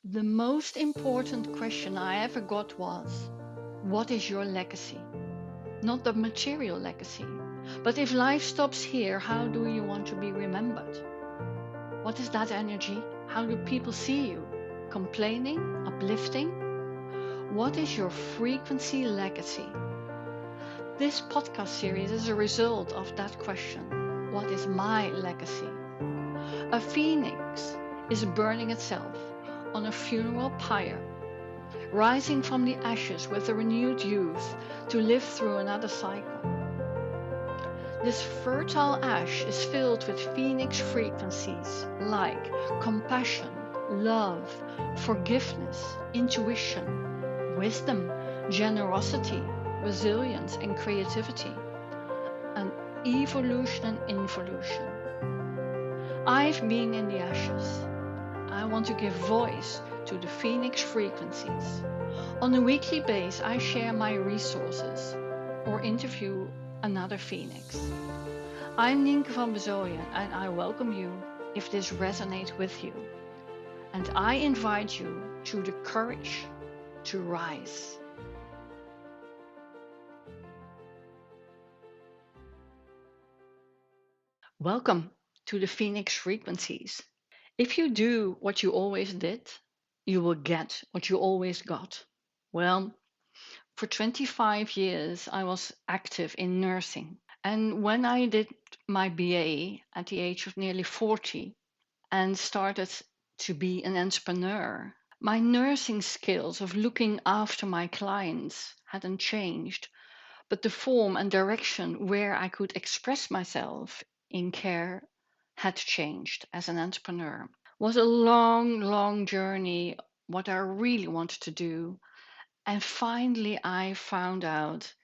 The most important question I ever got was, what is your legacy? Not the material legacy, but if life stops here, how do you want to be remembered? What is that energy? How do people see you? Complaining? Uplifting? What is your frequency legacy? This podcast series is a result of that question. What is my legacy? A phoenix is burning itself on a funeral pyre, rising from the ashes with a renewed youth to live through another cycle. This fertile ash is filled with phoenix frequencies like compassion, love, forgiveness, intuition, wisdom, generosity, resilience, and creativity, and evolution and involution. I've been in the ashes. I want to give voice to the phoenix frequencies. On a weekly basis, I share my resources or interview another phoenix. I'm Nienke van Bezooijen and I welcome you if this resonates with you. And I invite you to the courage to rise. Welcome to the phoenix frequencies. If you do what you always did, you will get what you always got. Well, for 25 years, I was active in nursing. And when I did my BA at the age of nearly 40 and started to be an entrepreneur, my nursing skills of looking after my clients hadn't changed, but the form and direction where I could express myself in care had changed as an entrepreneur. It was a long, long journey, what I really wanted to do. And finally, I found out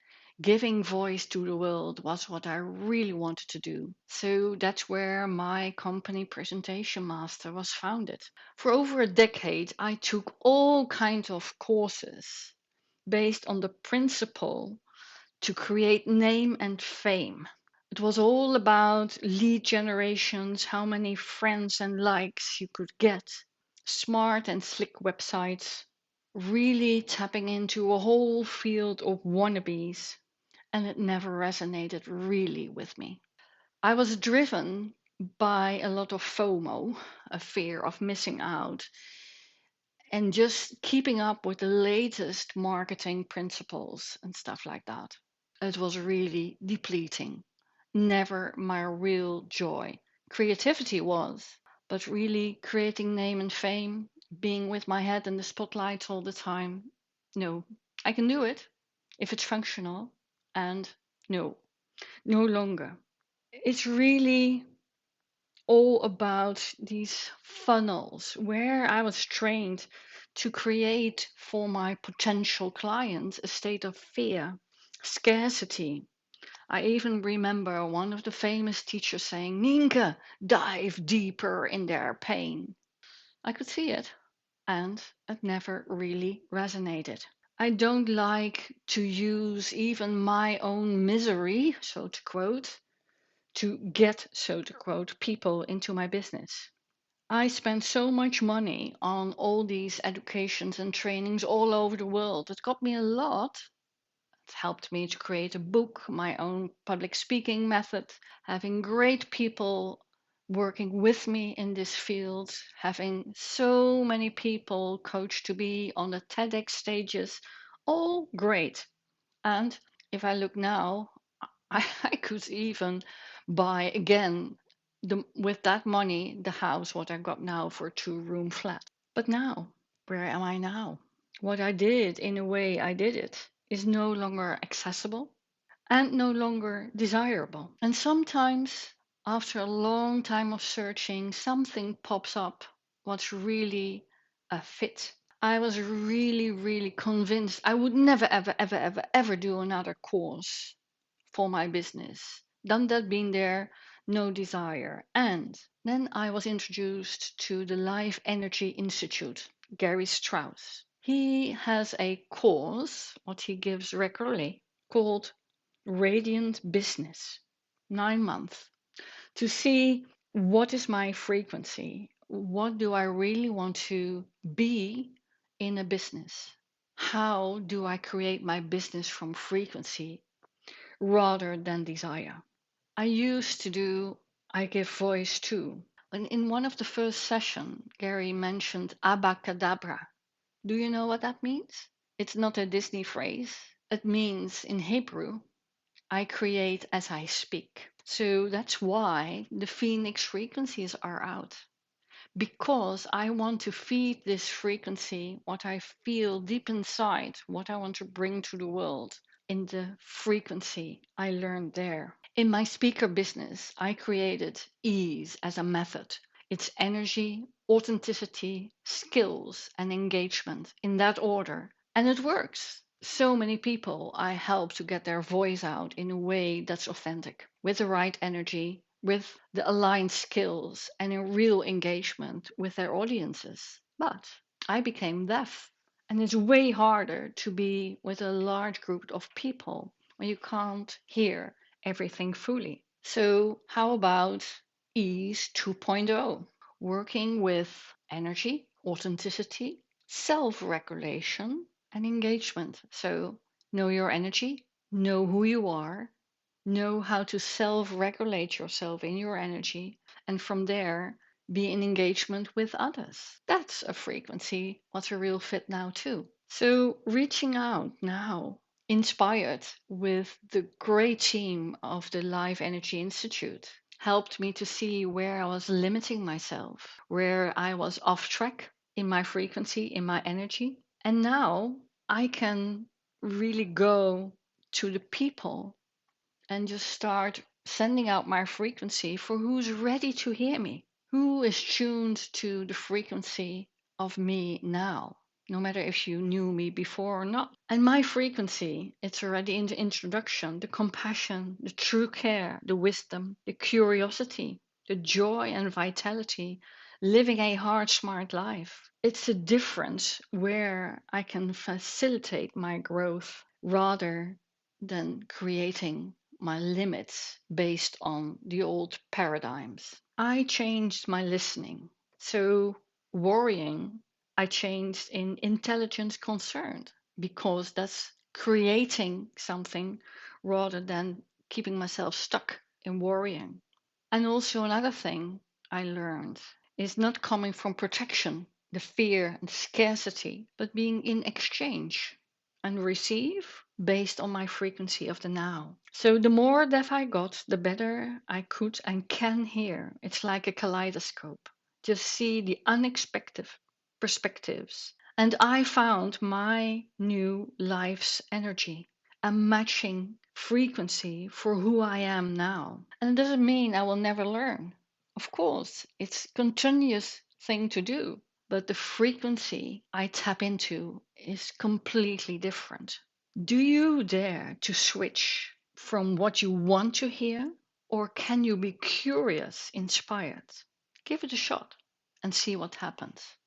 giving voice to the world was what I really wanted to do. So that's where my company Presentation Master was founded. For over a decade, I took all kinds of courses based on the principle to create name and fame. It was all about lead generations, how many friends and likes you could get, smart and slick websites, really tapping into a whole field of wannabes, and it never resonated really with me. I was driven by a lot of FOMO, a fear of missing out, and just keeping up with the latest marketing principles and stuff like that. It was really depleting, never my real joy. Creativity was, but really creating name and fame, being with my head in the spotlight all the time, no. I can do it if it's functional, and no, no longer. It's really all about these funnels where I was trained to create for my potential clients a state of fear, scarcity. I even remember one of the famous teachers saying, Nienke, dive deeper in their pain. I could see it, and it never really resonated. I don't like to use even my own misery, so to quote, to get, so to quote, people into my business. I spent so much money on all these educations and trainings all over the world. It got me a lot. It helped me to create a book, my own public speaking method, having great people working with me in this field, having so many people coached to be on the TEDx stages, all great. And if I look now, I could even buy again with that money the house what I got now for a 2-room flat. But now, where am I now? What I did in a way I did it is no longer accessible and no longer desirable. And sometimes, after a long time of searching, something pops up what's really a fit. I was really, really convinced I would never, ever, ever, ever, ever do another course for my business. Done that, been there, no desire. And then I was introduced to the Life Energy Institute, Gary Strauss. He has a course, what he gives regularly, called Radiant Business, 9 months, to see what is my frequency, what do I really want to be in a business? How do I create my business from frequency rather than desire? I used to do I give voice to. And in one of the first sessions, Gary mentioned abacadabra. Do you know what that means? It's not a Disney phrase. It means in Hebrew, I create as I speak. So that's why the Phoenix frequencies are out. Because I want to feed this frequency, what I feel deep inside, what I want to bring to the world in the frequency I learned there. In my speaker business, I created ease as a method. It's energy, authenticity, skills, and engagement in that order. And it works. So many people I help to get their voice out in a way that's authentic, with the right energy, with the aligned skills, and in real engagement with their audiences. But I became deaf. And it's way harder to be with a large group of people when you can't hear everything fully. So, how about Ease 2.0? Working with energy, authenticity, self regulation, and engagement. So, know your energy, know who you are, know how to self regulate yourself in your energy, and from there, be in engagement with others. That's a frequency what's a real fit now, too. So, reaching out now, inspired with the great team of the Live Energy Institute, helped me to see where I was limiting myself, where I was off track in my frequency, in my energy. And now I can really go to the people and just start sending out my frequency for who's ready to hear me, who is tuned to the frequency of me now, no matter if you knew me before or not. And my frequency, it's already in the introduction, the compassion, the true care, the wisdom, the curiosity, the joy and vitality, living a heart smart life. It's a difference where I can facilitate my growth rather than creating my limits based on the old paradigms. I changed my listening. So, worrying, I changed in intelligence concerned because that's creating something rather than keeping myself stuck in worrying. And also, another thing I learned is not coming from protection, the fear and scarcity, but being in exchange and receive based on my frequency of the now. So the more deaf I got, the better I could and can hear. It's like a kaleidoscope. Just see the unexpected perspectives. And I found my new life's energy, a matching frequency for who I am now. And it doesn't mean I will never learn. Of course, it's a continuous thing to do, but the frequency I tap into is completely different. Do you dare to switch from what you want to hear, or can you be curious, inspired? Give it a shot and see what happens.